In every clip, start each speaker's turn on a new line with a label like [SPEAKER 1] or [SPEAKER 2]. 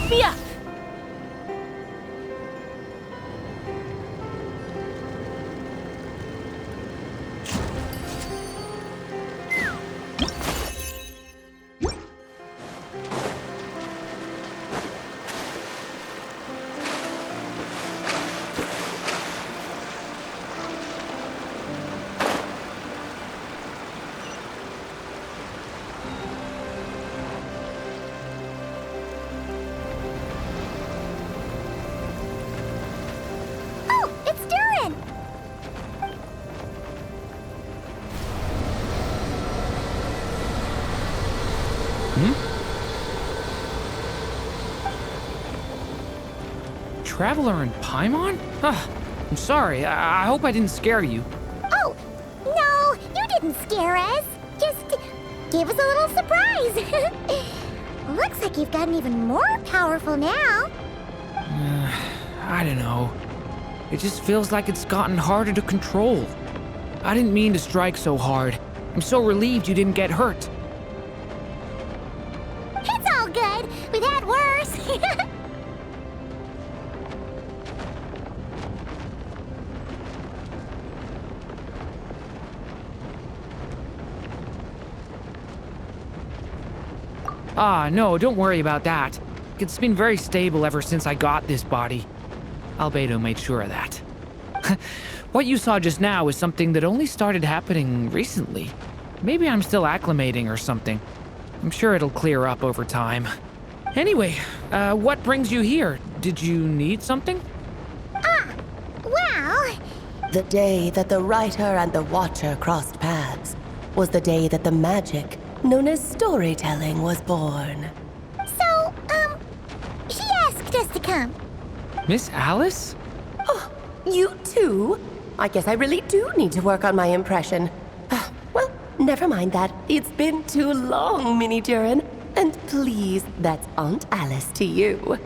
[SPEAKER 1] Help me up!
[SPEAKER 2] Oh, it's Durin!
[SPEAKER 3] Traveler in Paimon? I'm sorry. I hope I didn't scare you.
[SPEAKER 2] Oh, no, you didn't scare us. Just gave us a little surprise. Looks like you've gotten even more powerful now.
[SPEAKER 3] I don't know. It just feels like it's gotten harder to control. I didn't mean to strike so hard. I'm so relieved you didn't get hurt.
[SPEAKER 2] It's all good. We've had worse.
[SPEAKER 3] No, don't worry about that. It's been very stable ever since I got this body. Albedo made sure of that. What you saw just now is something that only started happening recently. Maybe I'm still acclimating or something. I'm sure it'll clear up over time. Anyway, what brings you here? Did you need something?
[SPEAKER 2] Well,
[SPEAKER 4] The day that the writer and the watcher crossed paths was the day that the magic known as storytelling was born.
[SPEAKER 2] so, she asked us to come.
[SPEAKER 3] Miss Alice?
[SPEAKER 4] Oh, you too? I guess I really do need to work on my impression. Well, never mind that. It's been too long, Mini Durin. And please, that's Aunt Alice to you.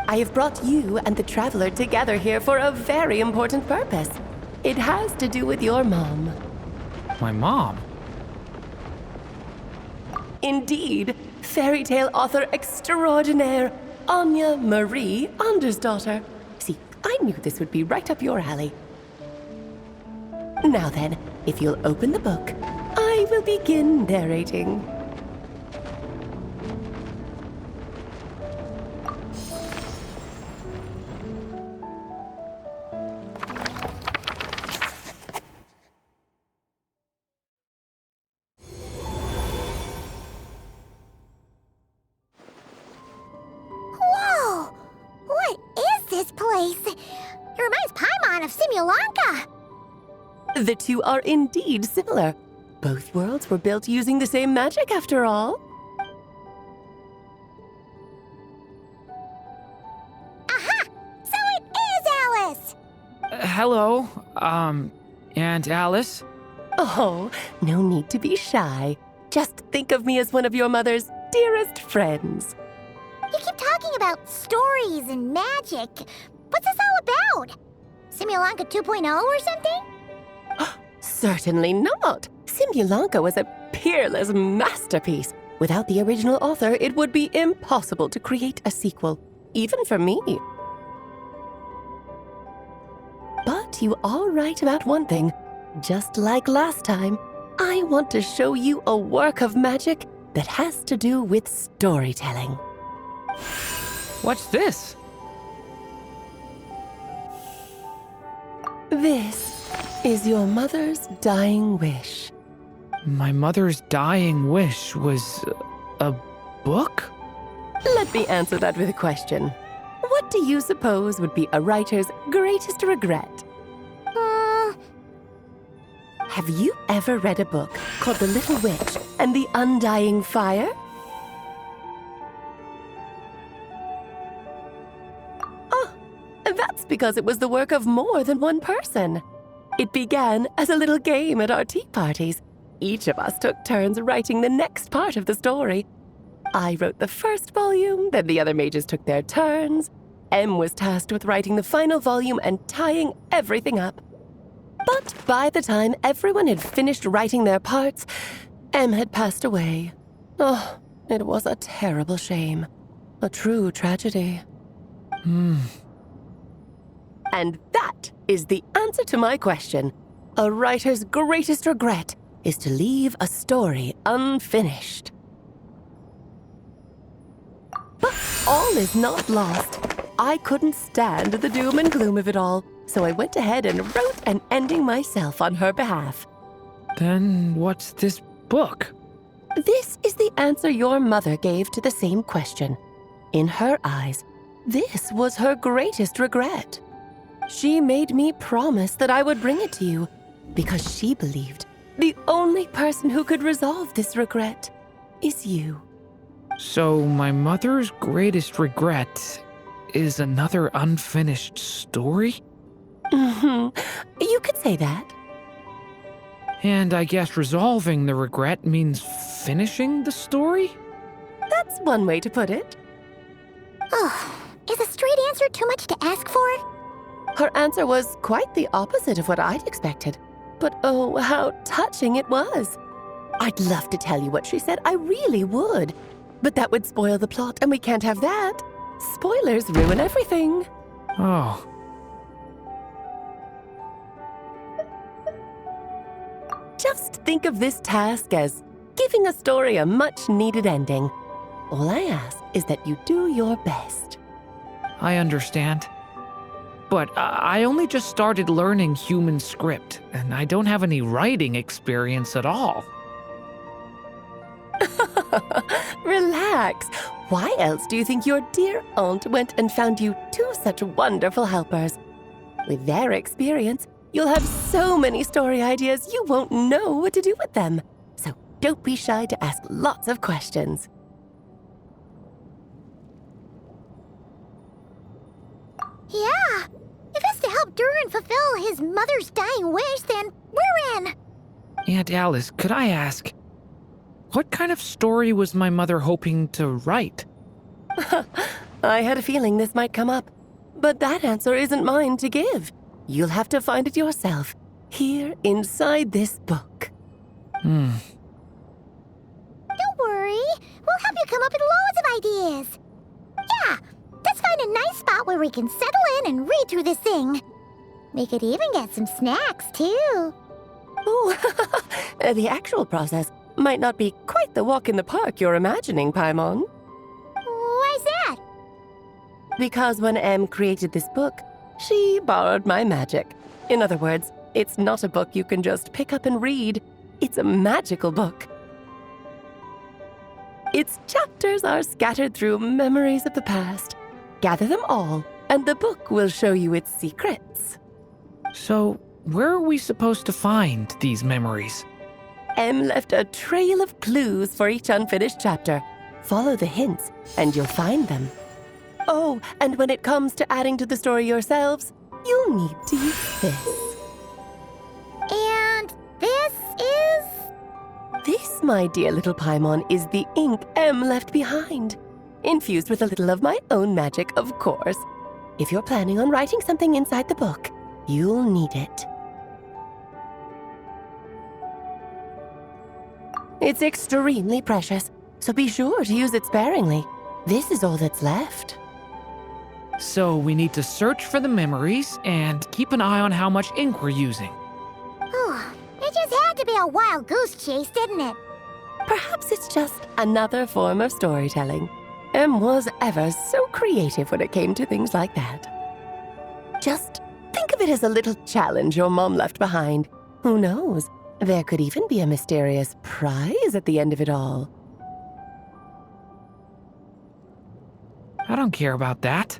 [SPEAKER 4] I have brought you and the Traveler together here for a very important purpose. It has to do with your mom.
[SPEAKER 3] My mom?
[SPEAKER 4] Indeed, fairy tale author extraordinaire, Anya Marie Andersdottir. See, I knew this would be right up your alley. Now then, if you'll open the book, I will begin narrating.
[SPEAKER 2] Whoa! What is this place? It reminds Paimon of Simulanka.
[SPEAKER 4] The two are indeed similar. Both worlds were built using the same magic, after all.
[SPEAKER 2] Aha! So it is Alice!
[SPEAKER 3] Hello, Aunt Alice?
[SPEAKER 4] Oh, no need to be shy. Just think of me as one of your mother's dearest friends.
[SPEAKER 2] You keep talking about stories and magic. What's this all about? Simulanka 2.0 or something?
[SPEAKER 4] Certainly not. Simulanka was a peerless masterpiece. Without the original author, it would be impossible to create a sequel, even for me. But you are right about one thing. Just like last time, I want to show you a work of magic that has to do with storytelling.
[SPEAKER 3] What's this?
[SPEAKER 4] This is your mother's dying wish.
[SPEAKER 3] My mother's dying wish was a book?
[SPEAKER 4] Let me answer that with a question. What do you suppose would be a writer's greatest regret? Have you ever read a book called The Little Witch and the Undying Fire? Oh, that's because it was the work of more than one person. It began as a little game at our tea parties. Each of us took turns writing the next part of the story. I wrote the first volume, then the other mages took their turns. Em was tasked with writing the final volume and tying everything up. But by the time everyone had finished writing their parts, Em had passed away. Oh, it was a terrible shame. A true tragedy.
[SPEAKER 3] Hmm.
[SPEAKER 4] And that is the answer to my question. A writer's greatest regret is to leave a story unfinished. But all is not lost. I couldn't stand the doom and gloom of it all, so I went ahead and wrote an ending myself on her behalf.
[SPEAKER 3] Then what's this book?
[SPEAKER 4] This is the answer your mother gave to the same question. In her eyes, this was her greatest regret. She made me promise that I would bring it to you because she believed the only person who could resolve this regret is you.
[SPEAKER 3] So my mother's greatest regret is another unfinished story?
[SPEAKER 4] You could say that.
[SPEAKER 3] And I guess resolving the regret means finishing the story?
[SPEAKER 4] That's one way to put it.
[SPEAKER 2] Oh, is a straight answer too much to ask for?
[SPEAKER 4] Her answer was quite the opposite of what I'd expected. But oh, how touching it was. I'd love to tell you what she said, I really would. But that would spoil the plot, and we can't have that. Spoilers ruin everything.
[SPEAKER 3] Oh.
[SPEAKER 4] Just think of this task as giving a story a much-needed ending. All I ask is that you do your best.
[SPEAKER 3] I understand. But I only just started learning human script, and I don't have any writing experience at all.
[SPEAKER 4] Relax. Why else do you think your dear aunt went and found you two such wonderful helpers? With their experience, you'll have so many story ideas you won't know what to do with them. So don't be shy to ask lots of questions.
[SPEAKER 2] Yeah. If it's to help Durin fulfill his mother's dying wish, then we're in.
[SPEAKER 3] Aunt Alice, could I ask, what kind of story was my mother hoping to write?
[SPEAKER 4] I had a feeling this might come up, but that answer isn't mine to give. You'll have to find it yourself, here inside this book.
[SPEAKER 2] Don't worry. We'll help you come up with loads of ideas. Yeah, let's find a nice spot where we can settle in and read through this thing. We could even get some snacks, too.
[SPEAKER 4] Ooh, the actual process might not be quite the walk in the park you're imagining, Paimon.
[SPEAKER 2] Why's that?
[SPEAKER 4] Because when Em created this book, she borrowed my magic. In other words, it's not a book you can just pick up and read. It's a magical book. Its chapters are scattered through memories of the past. Gather them all, and the book will show you its secrets.
[SPEAKER 3] So, where are we supposed to find these memories?
[SPEAKER 4] Em left a trail of clues for each unfinished chapter. Follow the hints, and you'll find them. Oh, and when it comes to adding to the story yourselves, you'll need to use this.
[SPEAKER 2] And this is...
[SPEAKER 4] This, my dear little Paimon, is the ink Em left behind. Infused with a little of my own magic, of course. If you're planning on writing something inside the book, you'll need it. It's extremely precious, so be sure to use it sparingly. This is all that's left.
[SPEAKER 3] So we need to search for the memories and keep an eye on how much ink we're using.
[SPEAKER 2] Oh, it just had to be a wild goose chase, didn't it?
[SPEAKER 4] Perhaps it's just another form of storytelling. Em was ever so creative when it came to things like that. Just think of it as a little challenge your mom left behind. Who knows? There could even be a mysterious prize at the end of it all.
[SPEAKER 3] I don't care about that.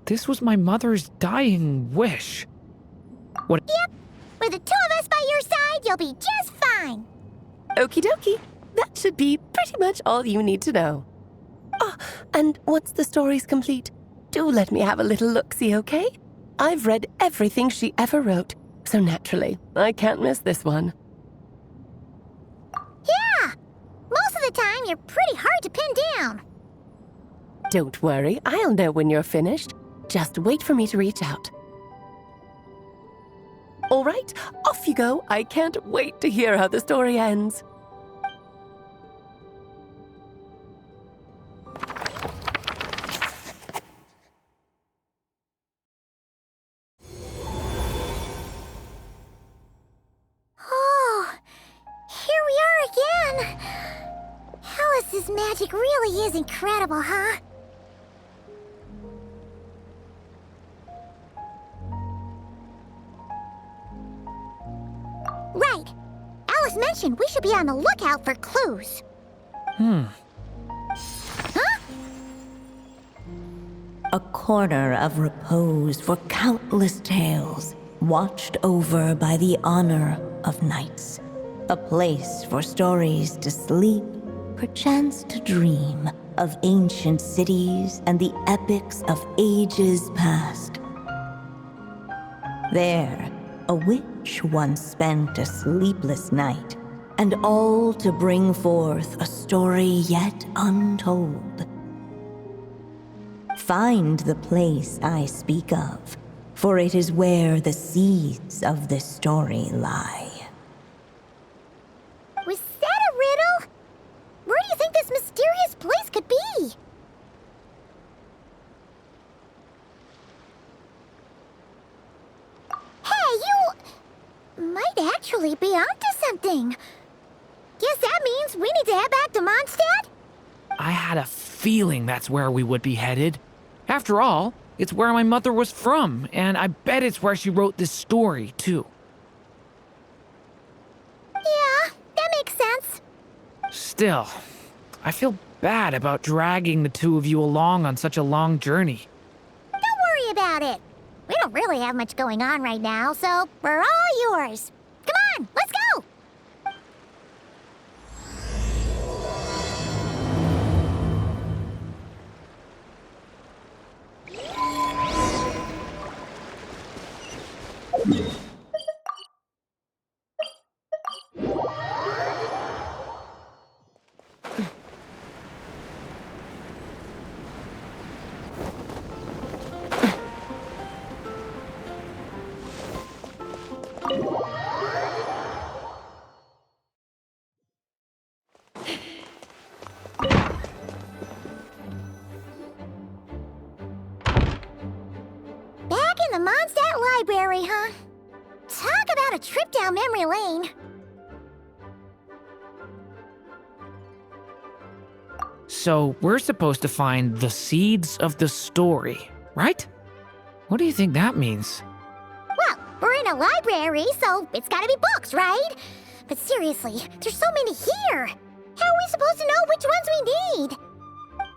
[SPEAKER 3] This was my mother's dying wish. What?
[SPEAKER 2] Yep. With the two of us by your side, you'll be just fine.
[SPEAKER 4] Okie dokie. That should be pretty much all you need to know. Oh, and once the story's complete, do let me have a little look-see, okay? I've read everything she ever wrote, so naturally, I can't miss this one.
[SPEAKER 2] Yeah. Most of the time, you're pretty hard to pin down.
[SPEAKER 4] Don't worry, I'll know when you're finished. Just wait for me to reach out. All right, off you go. I can't wait to hear how the story ends.
[SPEAKER 2] magic really is incredible, huh? Right. Alice mentioned we should be on the lookout for clues. Huh?
[SPEAKER 1] A corner of repose for countless tales, watched over by the honor of knights. A place for stories to sleep, perchance to dream of ancient cities and the epics of ages past. There, a witch once spent a sleepless night, and all to bring forth a story yet untold. Find the place I speak of, for it is where the seeds of this story lie.
[SPEAKER 2] Was that a riddle? Where do you think this mysterious place could be? Hey, you might actually be onto something. Guess that means we need to head back to Mondstadt?
[SPEAKER 3] I had a feeling that's where we would be headed. After all, it's where my mother was from, and I bet it's where she wrote this story, too.
[SPEAKER 2] Yeah, that makes sense.
[SPEAKER 3] Still, I feel bad about dragging the two of you along on such a long journey.
[SPEAKER 2] Don't worry about it. We don't really have much going on right now, so we're all yours. Come on, let's go! Back in the Mondstadt Library, huh? Talk about a trip down memory lane.
[SPEAKER 3] So, we're supposed to find the seeds of the story, right? What do you think that means?
[SPEAKER 2] Well, we're in a library, so it's gotta be books, right? But seriously, there's so many here. How are we supposed to know which ones we need?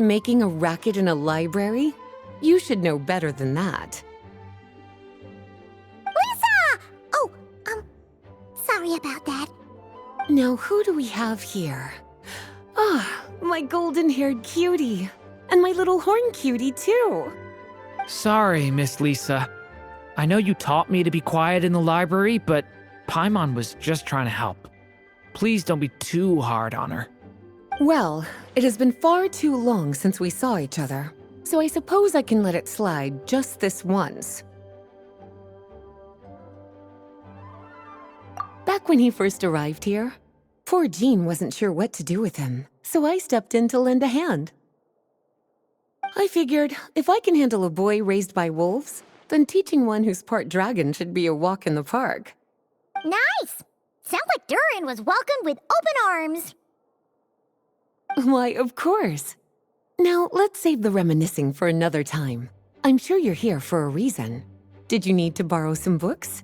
[SPEAKER 4] Making a racket in a library? You should know better than that.
[SPEAKER 2] Lisa! Oh, sorry about that.
[SPEAKER 4] Now, who do we have here? Ah, my golden-haired cutie. And my little horn cutie, too.
[SPEAKER 3] Sorry, Miss Lisa. I know you taught me to be quiet in the library, but Paimon was just trying to help. Please don't be too hard on her.
[SPEAKER 4] Well, it has been far too long since we saw each other, so I suppose I can let it slide just this once. Back when he first arrived here, poor Jean wasn't sure what to do with him, so I stepped in to lend a hand. I figured, if I can handle a boy raised by wolves, then teaching one who's part dragon should be a walk in the park.
[SPEAKER 2] Nice! Sounds like Durin was welcomed with open arms.
[SPEAKER 4] Why, of course. Now, let's save the reminiscing for another time. I'm sure you're here for a reason. Did you need to borrow some books?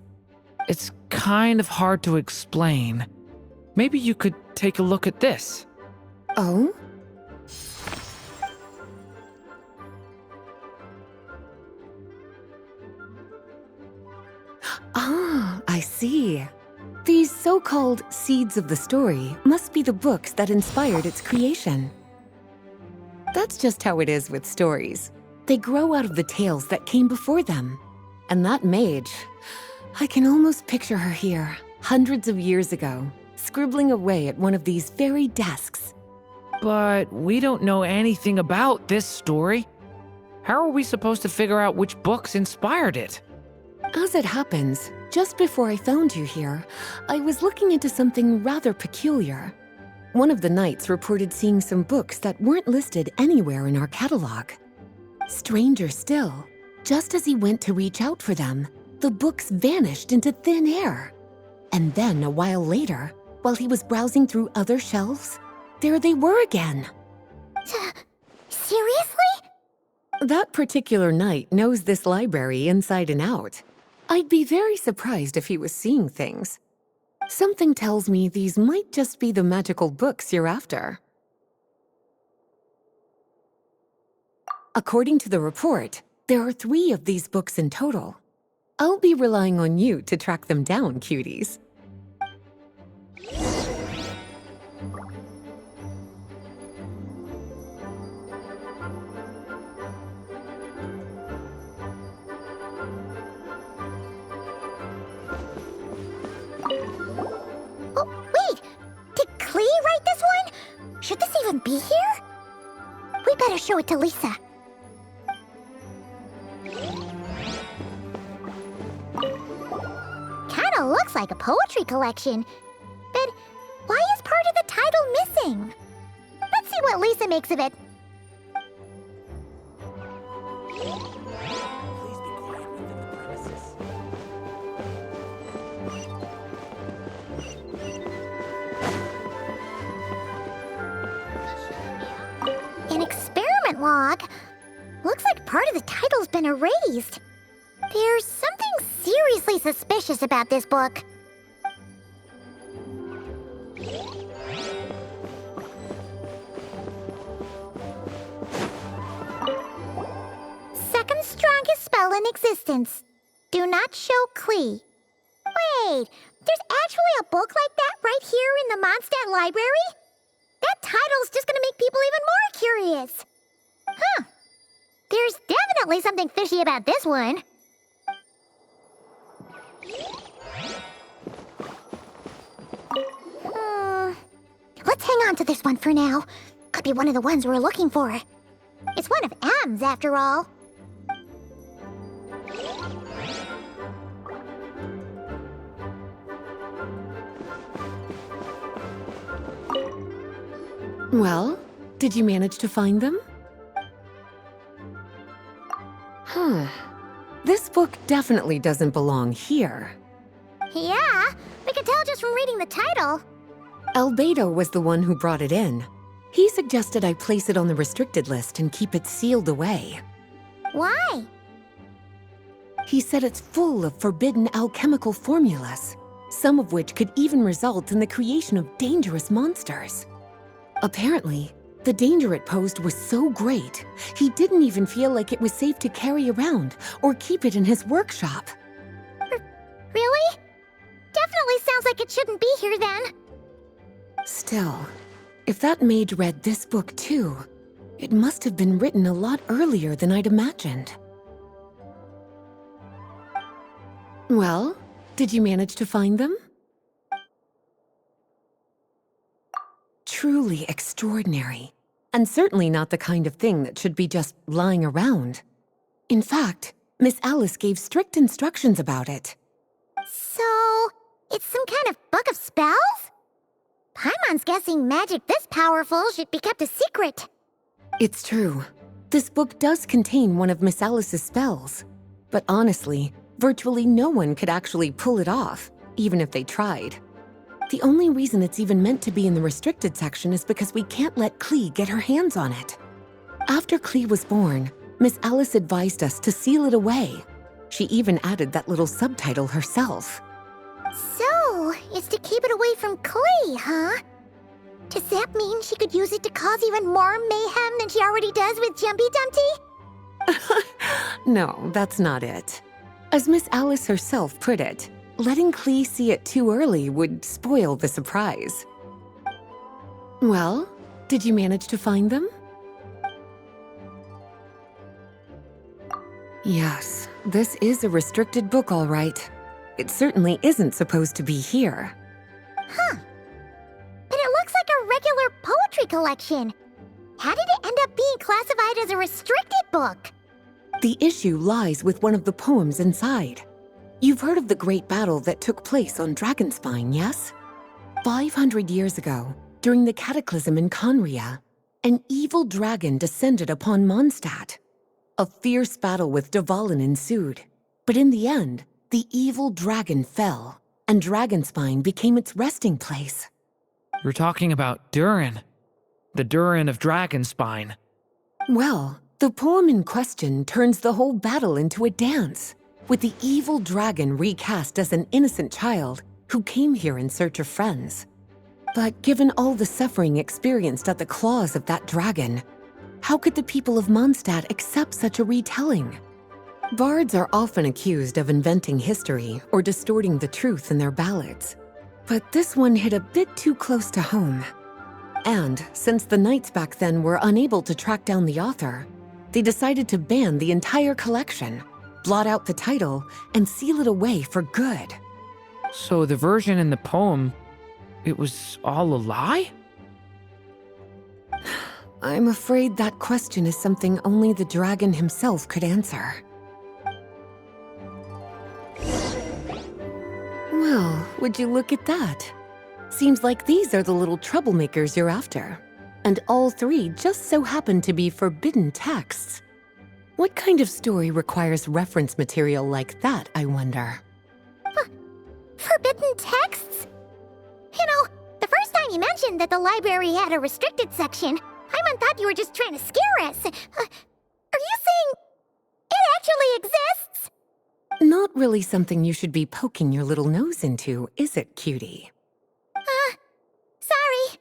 [SPEAKER 3] It's kind of hard to explain. Maybe you could take a look at this.
[SPEAKER 4] Oh? Ah, I see. These so-called seeds of the story must be the books that inspired its creation. That's just how it is with stories. They grow out of the tales that came before them. And that mage, I can almost picture her here, hundreds of years ago, scribbling away at one of these very desks.
[SPEAKER 3] But we don't know anything about this story. How are we supposed to figure out which books inspired it?
[SPEAKER 4] As it happens, just before I found you here, I was looking into something rather peculiar. One of the knights reported seeing some books that weren't listed anywhere in our catalog. Stranger still, just as he went to reach out for them, the books vanished into thin air. And then, a while later, while he was browsing through other shelves, there they were again.
[SPEAKER 2] Seriously?
[SPEAKER 4] That particular knight knows this library inside and out. I'd be very surprised if he was seeing things. Something tells me these might just be the magical books you're after. According to the report, there are 3 of these books in total. I'll be relying on you to track them down, cuties.
[SPEAKER 2] Oh, wait! Did Klee write this one? Should this even be here? We better show it to Lisa. Kinda looks like a poetry collection. But why is part of the title missing? Let's see what Lisa makes of it.
[SPEAKER 3] Please be quiet within the premises.
[SPEAKER 2] An experiment log? Looks like part of the title's been erased. There's something seriously suspicious about this book. Second strongest spell in existence. Do not show Klee. Wait, there's actually a book like that right here in the Mondstadt library? That title's just gonna make people even more curious. Huh. There's definitely something fishy about this one. Let's hang on to this one for now. Could be one of the ones we're looking for. It's one of M's after all.
[SPEAKER 4] Well, did you manage to find them? Huh. This book definitely doesn't belong here.
[SPEAKER 2] Yeah, we could tell just from reading the title.
[SPEAKER 4] Albedo was the one who brought it in. He suggested I place it on the restricted list and keep it sealed away.
[SPEAKER 2] Why?
[SPEAKER 4] He said it's full of forbidden alchemical formulas, some of which could even result in the creation of dangerous monsters. Apparently, the danger it posed was so great, he didn't even feel like it was safe to carry around or keep it in his workshop.
[SPEAKER 2] Really? Definitely sounds like it shouldn't be here then.
[SPEAKER 4] Still, if that maid read this book too, it must have been written a lot earlier than I'd imagined. Well, did you manage to find them? Truly extraordinary, and certainly not the kind of thing that should be just lying around. In fact, Miss Alice gave strict instructions about it.
[SPEAKER 2] So, it's some kind of book of spells? Paimon's guessing magic this powerful should be kept a secret.
[SPEAKER 4] It's true. This book does contain one of Miss Alice's spells. But honestly, virtually no one could actually pull it off, even if they tried. The only reason it's even meant to be in the restricted section is because we can't let Klee get her hands on it. After Klee was born, Miss Alice advised us to seal it away. She even added that little subtitle herself.
[SPEAKER 2] So, it's to keep it away from Klee, huh? Does that mean she could use it to cause even more mayhem than she already does with Jumpy Dumpty?
[SPEAKER 4] No, that's not it. As Miss Alice herself put it, letting Klee see it too early would spoil the surprise. Well, did you manage to find them? Yes, this is a restricted book, all right. It certainly isn't supposed to be here.
[SPEAKER 2] Huh. But it looks like a regular poetry collection. How did it end up being classified as a restricted book?
[SPEAKER 4] The issue lies with one of the poems inside. You've heard of the great battle that took place on Dragonspine, yes? 500 years ago, during the cataclysm in Conria, an evil dragon descended upon Mondstadt. A fierce battle with Dvalin ensued, but in the end, the evil dragon fell, and Dragonspine became its resting place.
[SPEAKER 3] You're talking about Durin. the Durin of Dragonspine.
[SPEAKER 4] Well, the poem in question turns the whole battle into a dance, with the evil dragon recast as an innocent child who came here in search of friends. But given all the suffering experienced at the claws of that dragon, how could the people of Mondstadt accept such a retelling? Bards are often accused of inventing history or distorting the truth in their ballads. But this one hit a bit too close to home. And since the knights back then were unable to track down the author, they decided to ban the entire collection, blot out the title, and seal it away for good.
[SPEAKER 3] So the version in the poem, it was all a lie?
[SPEAKER 4] I'm afraid that question is something only the dragon himself could answer. Well, would you look at that? Seems like these are the little troublemakers you're after. And all three just so happen to be forbidden texts. What kind of story requires reference material like that, I wonder?
[SPEAKER 2] Forbidden texts? You know, the first time you mentioned that the library had a restricted section, I thought you were just trying to scare us. Are you saying it actually exists?
[SPEAKER 4] Not really something you should be poking your little nose into, is it, cutie?
[SPEAKER 2] Sorry.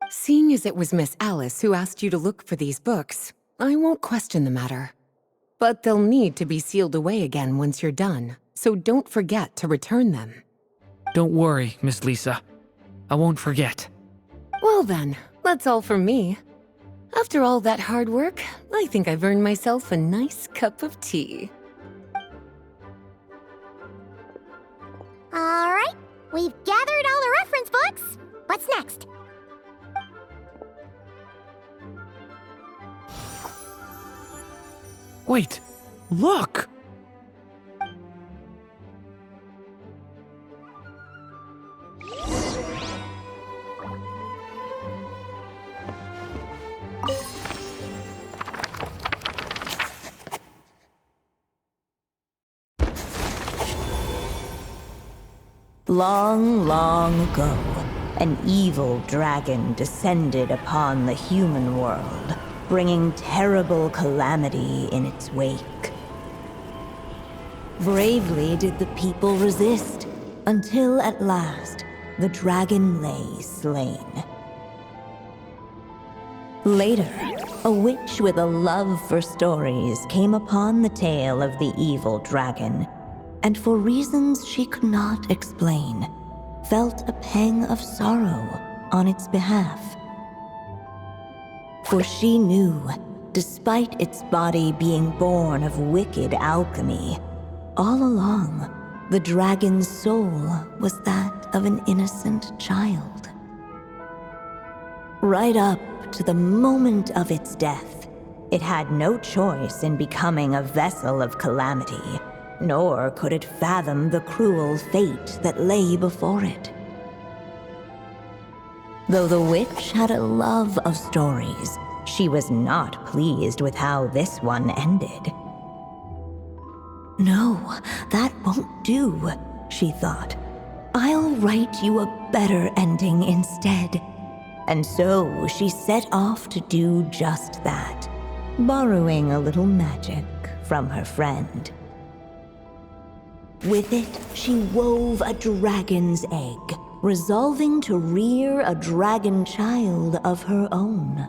[SPEAKER 4] Seeing as it was Miss Alice who asked you to look for these books, I won't question the matter. But they'll need to be sealed away again once you're done, so don't forget to return them.
[SPEAKER 3] Don't worry, Miss Lisa. I won't forget.
[SPEAKER 4] Well then, that's all from me. After all that hard work, I think I've earned myself a nice cup of tea.
[SPEAKER 2] All right, we've gathered all the reference books. What's next?
[SPEAKER 3] Wait, look!
[SPEAKER 1] Long, long ago, an evil dragon descended upon the human world, bringing terrible calamity in its wake. Bravely did the people resist, until at last, the dragon lay slain. Later, a witch with a love for stories came upon the tale of the evil dragon, and for reasons she could not explain, felt a pang of sorrow on its behalf. For she knew, despite its body being born of wicked alchemy, all along, the dragon's soul was that of an innocent child. Right up to the moment of its death, it had no choice in becoming a vessel of calamity, nor could it fathom the cruel fate that lay before it. Though the witch had a love of stories, she was not pleased with how this one ended. No, that won't do, she thought. I'll write you a better ending instead. And so she set off to do just that, borrowing a little magic from her friend. With it, she wove a dragon's egg, resolving to rear a dragon child of her own.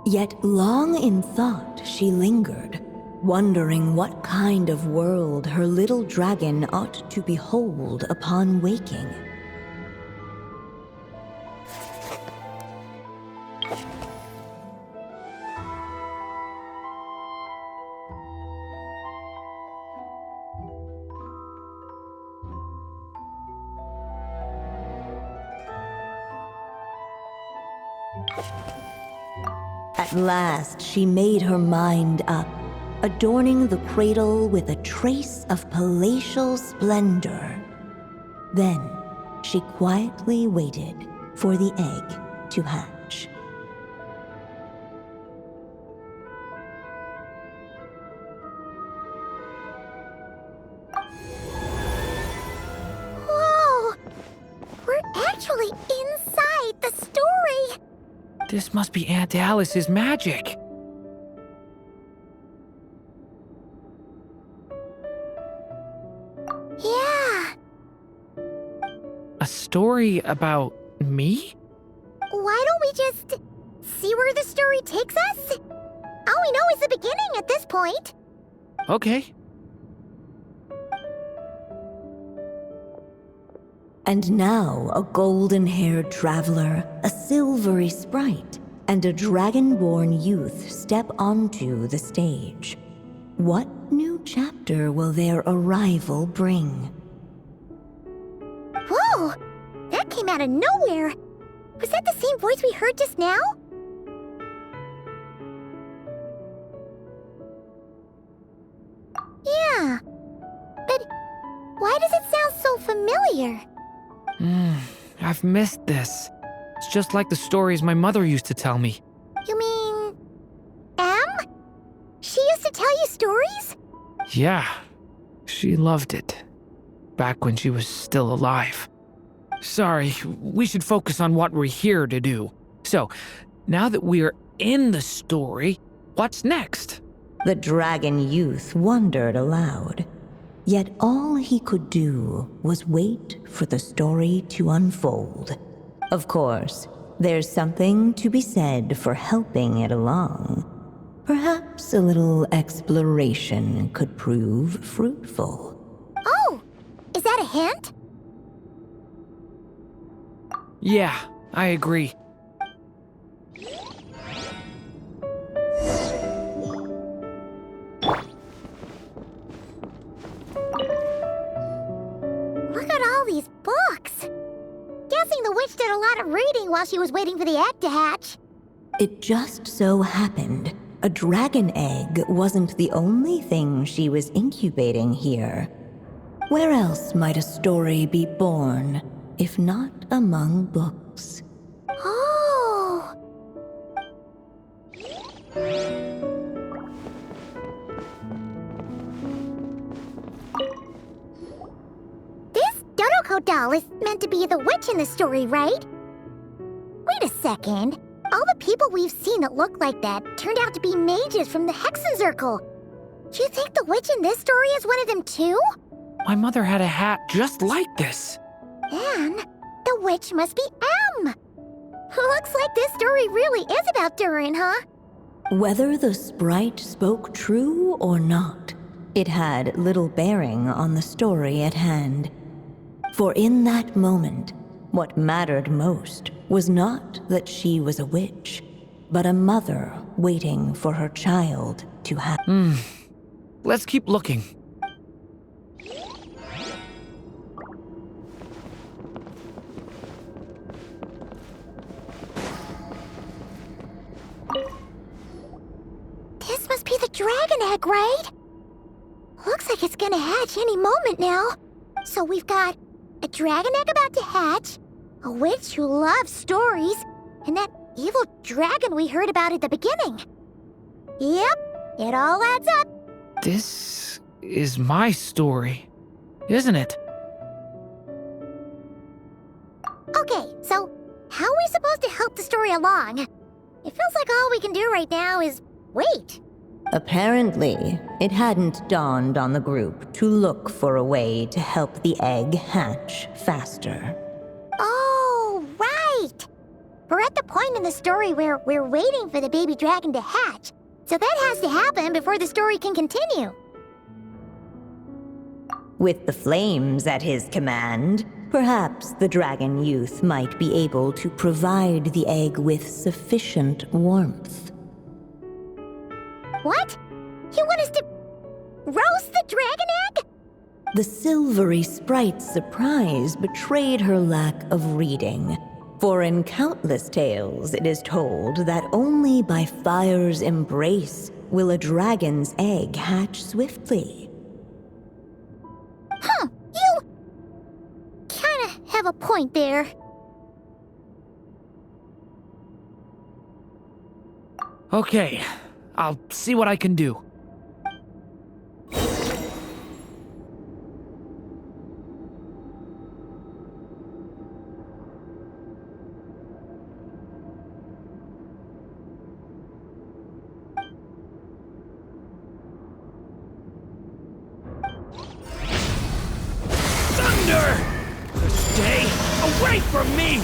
[SPEAKER 1] Yet long in thought she lingered, wondering what kind of world her little dragon ought to behold upon waking. At last, she made her mind up, adorning the cradle with a trace of palatial splendor. Then, she quietly waited for the egg to hatch.
[SPEAKER 2] Whoa! We're actually inside the story!
[SPEAKER 3] This must be Aunt Alice's magic.
[SPEAKER 2] Yeah.
[SPEAKER 3] A story about me?
[SPEAKER 2] Why don't we just see where the story takes us? All we know is the beginning at this point.
[SPEAKER 3] Okay.
[SPEAKER 1] And now a golden-haired traveler, a silvery sprite, and a dragon-born youth step onto the stage. What new chapter will their arrival bring?
[SPEAKER 2] Whoa! That came out of nowhere! Was that the same voice we heard just now? Yeah. But why does it sound so familiar?
[SPEAKER 3] I've missed this. It's just like the stories my mother used to tell me.
[SPEAKER 2] You mean... Em? She used to tell you stories?
[SPEAKER 3] Yeah, she loved it. Back when she was still alive. Sorry, we should focus on what we're here to do. So, now that we're in the story, what's next?
[SPEAKER 1] The dragon youth wondered aloud. Yet all he could do was wait for the story to unfold. Of course, there's something to be said for helping it along. Perhaps a little exploration could prove fruitful.
[SPEAKER 2] Oh! Is that a hint?
[SPEAKER 3] Yeah, I agree.
[SPEAKER 2] Look at all these books! Guessing the witch did a lot of reading while she was waiting for the egg to hatch.
[SPEAKER 1] It just so happened a dragon egg wasn't the only thing she was incubating here. Where else might a story be born, if not among books?
[SPEAKER 2] Oh! This Dodoko doll is meant to be the witch in the story, right? Wait a second. All the people we've seen that look like that turned out to be mages from the Hexenzirkel. Do you think the witch in this story is one of them too?
[SPEAKER 3] My mother had a hat just like this.
[SPEAKER 2] Then, the witch must be M. Looks like this story really is about Durin, huh?
[SPEAKER 1] Whether the sprite spoke true or not, it had little bearing on the story at hand. For in that moment, what mattered most was not that she was a witch, but a mother waiting for her child to have.
[SPEAKER 3] Let's keep looking.
[SPEAKER 2] This must be the dragon egg, right? Looks like it's gonna hatch any moment now. So we've got a dragon egg about to hatch, a witch who loves stories, and that evil dragon we heard about at the beginning. Yep, it all adds up.
[SPEAKER 3] This is my story, isn't it?
[SPEAKER 2] Okay, so how are we supposed to help the story along? It feels like all we can do right now is wait.
[SPEAKER 1] Apparently, it hadn't dawned on the group to look for a way to help the egg hatch faster.
[SPEAKER 2] Oh, right! We're at the point in the story where we're waiting for the baby dragon to hatch, so that has to happen before the story can continue.
[SPEAKER 1] With the flames at his command, perhaps the dragon youth might be able to provide the egg with sufficient warmth.
[SPEAKER 2] What? You want us to roast the dragon egg?
[SPEAKER 1] The silvery sprite's surprise betrayed her lack of reading. For in countless tales it is told that only by fire's embrace will a dragon's egg hatch swiftly.
[SPEAKER 2] Huh, you kinda have a point there.
[SPEAKER 3] Okay, I'll see what I can do. away from me!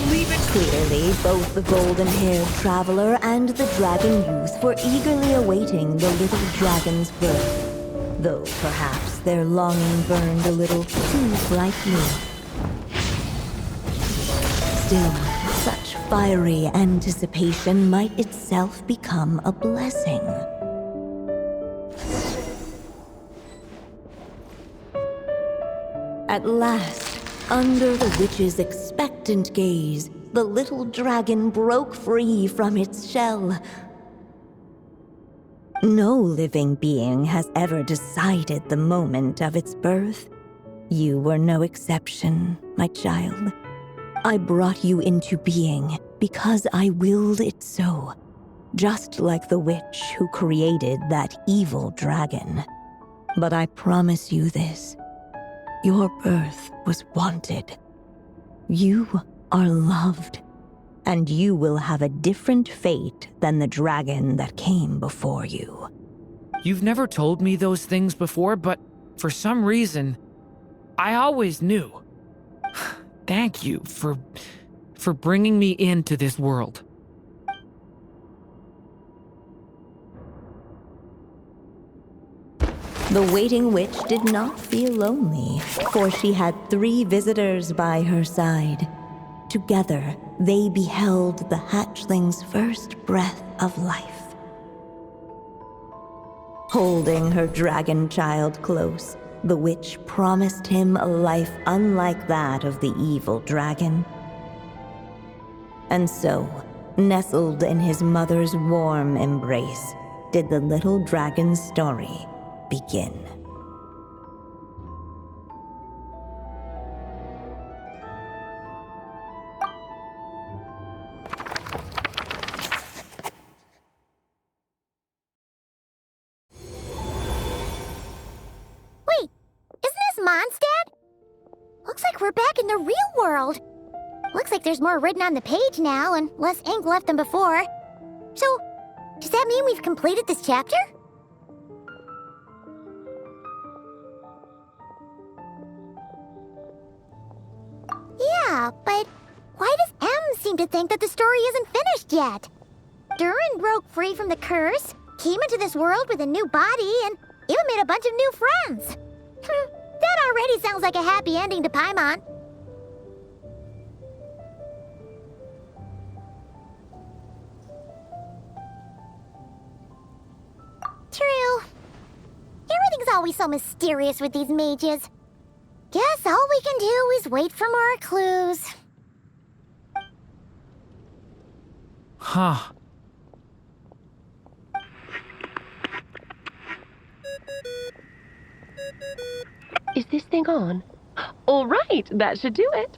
[SPEAKER 3] Leave it.
[SPEAKER 1] Clearly, both the golden-haired traveler and the dragon youth were eagerly awaiting the little dragon's birth, though perhaps their longing burned a little too brightly. Still, such fiery anticipation might itself become a blessing. At last, under the witch's expectant gaze, the little dragon broke free from its shell. No living being has ever decided the moment of its birth. You were no exception, my child. I brought you into being because I willed it so, just like the witch who created that evil dragon. But I promise you this. Your birth was wanted. You are loved, and you will have a different fate than the dragon that came before you.
[SPEAKER 3] You've never told me those things before, but for some reason, I always knew. Thank you for bringing me into this world.
[SPEAKER 1] The waiting witch did not feel lonely, for she had 3 visitors by her side. Together, they beheld the hatchling's first breath of life. Holding her dragon child close, the witch promised him a life unlike that of the evil dragon. And so, nestled in his mother's warm embrace, did the little dragon's story begin.
[SPEAKER 2] Wait, isn't this Mondstadt? Looks like we're back in the real world. Looks like there's more written on the page now and less ink left than before. So, does that mean we've completed this chapter? Yeah, but why does M seem to think that the story isn't finished yet? Durin broke free from the curse, came into this world with a new body, and even made a bunch of new friends. That already sounds like a happy ending to Paimon. True. Everything's always so mysterious with these mages. Guess all we can do is wait for more clues.
[SPEAKER 3] Huh.
[SPEAKER 4] Is this thing on? All right, that should do it.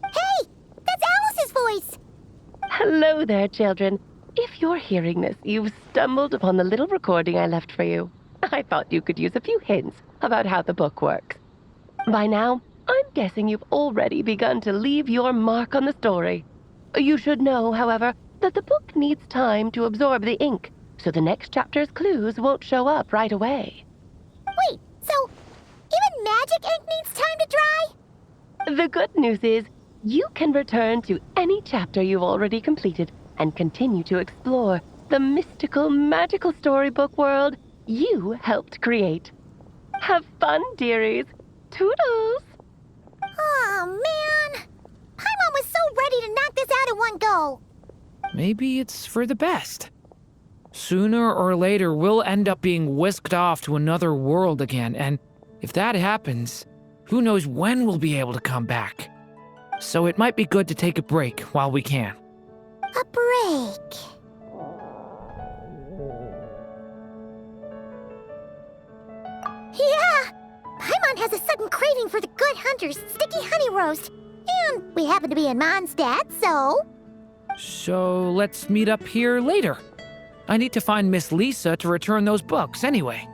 [SPEAKER 2] Hey! That's Alice's voice!
[SPEAKER 4] Hello there, children. If you're hearing this, you've stumbled upon the little recording I left for you. I thought you could use a few hints about how the book works. By now, I'm guessing you've already begun to leave your mark on the story. You should know, however, that the book needs time to absorb the ink, so the next chapter's clues won't show up right away.
[SPEAKER 2] Wait, so even magic ink needs time to dry?
[SPEAKER 4] The good news is, you can return to any chapter you've already completed and continue to explore the mystical, magical storybook world you helped create. Have fun, dearies. Toodles!
[SPEAKER 2] Oh, man! Paimon was so ready to knock this out in one go.
[SPEAKER 3] Maybe it's for the best. Sooner or later, we'll end up being whisked off to another world again, and if that happens, who knows when we'll be able to come back. So it might be good to take a break while we can.
[SPEAKER 2] A break. Yeah! Paimon has a sudden craving for the Good Hunter's sticky honey roast. And we happen to be in Mondstadt, so...
[SPEAKER 3] So let's meet up here later. I need to find Miss Lisa to return those books anyway.